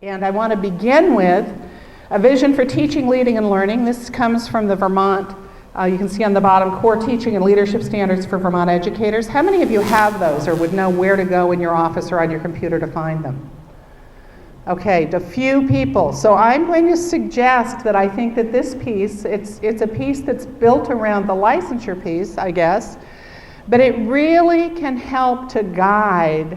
And I want to begin with a vision for teaching, leading, and learning. This comes from the Vermont, you can see on the bottom, core teaching and leadership standards for Vermont educators. How many of you have those or would know where to go in your office or on your computer to find them? Okay, a few people. So I'm going to suggest that I think that this piece, it's a piece that's built around the licensure piece, I guess, but it really can help to guide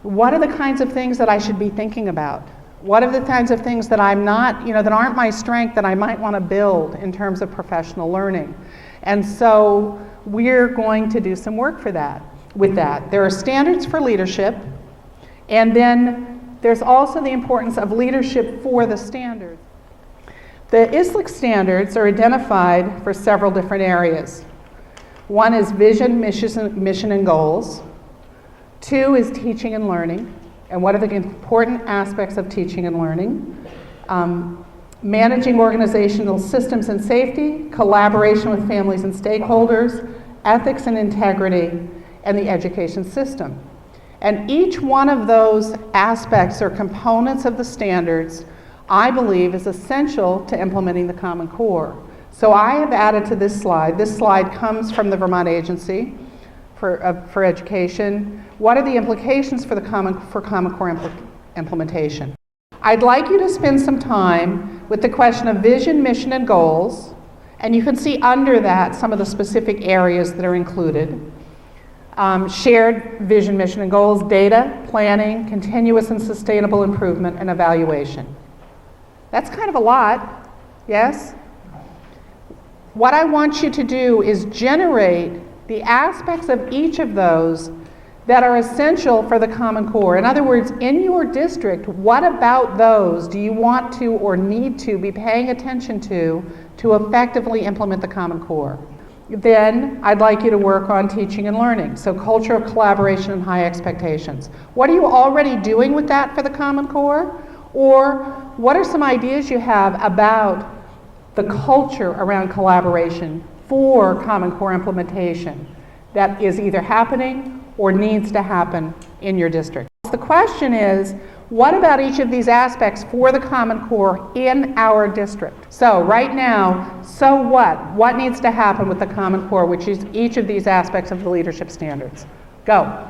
what are the kinds of things that I should be thinking about? What are the kinds of things that I'm not, that aren't my strength that I might want to build in terms of professional learning? And so we're going to do some work for that, with that. There are standards for leadership, and then there's also the importance of leadership for the standards. The ISSLC standards are identified for several different areas. One is vision, mission, and goals. 2 is teaching and learning, and what are the important aspects of teaching and learning. Managing organizational systems and safety, collaboration with families and stakeholders, ethics and integrity, and the education system. And each one of those aspects or components of the standards, I believe, is essential to implementing the Common Core. So I have added to this slide. This slide comes from the Vermont Agency for Education. What are the implications for the Common Core implementation? I'd like you to spend some time with the question of vision, mission, and goals, and you can see under that some of the specific areas that are included. Shared vision, mission, and goals, data, planning, continuous and sustainable improvement, and evaluation. That's kind of a lot, yes? What I want you to do is generate the aspects of each of those that are essential for the Common Core. In other words, in your district, what about those do you want to or need to be paying attention to effectively implement the Common Core? Then I'd like you to work on teaching and learning. So culture of collaboration and high expectations. What are you already doing with that for the Common Core? Or what are some ideas you have about the culture around collaboration for Common Core implementation that is either happening or needs to happen in your district? The question is, what about each of these aspects for the Common Core in our district? So right now, so what? What needs to happen with the Common Core, which is each of these aspects of the leadership standards? Go.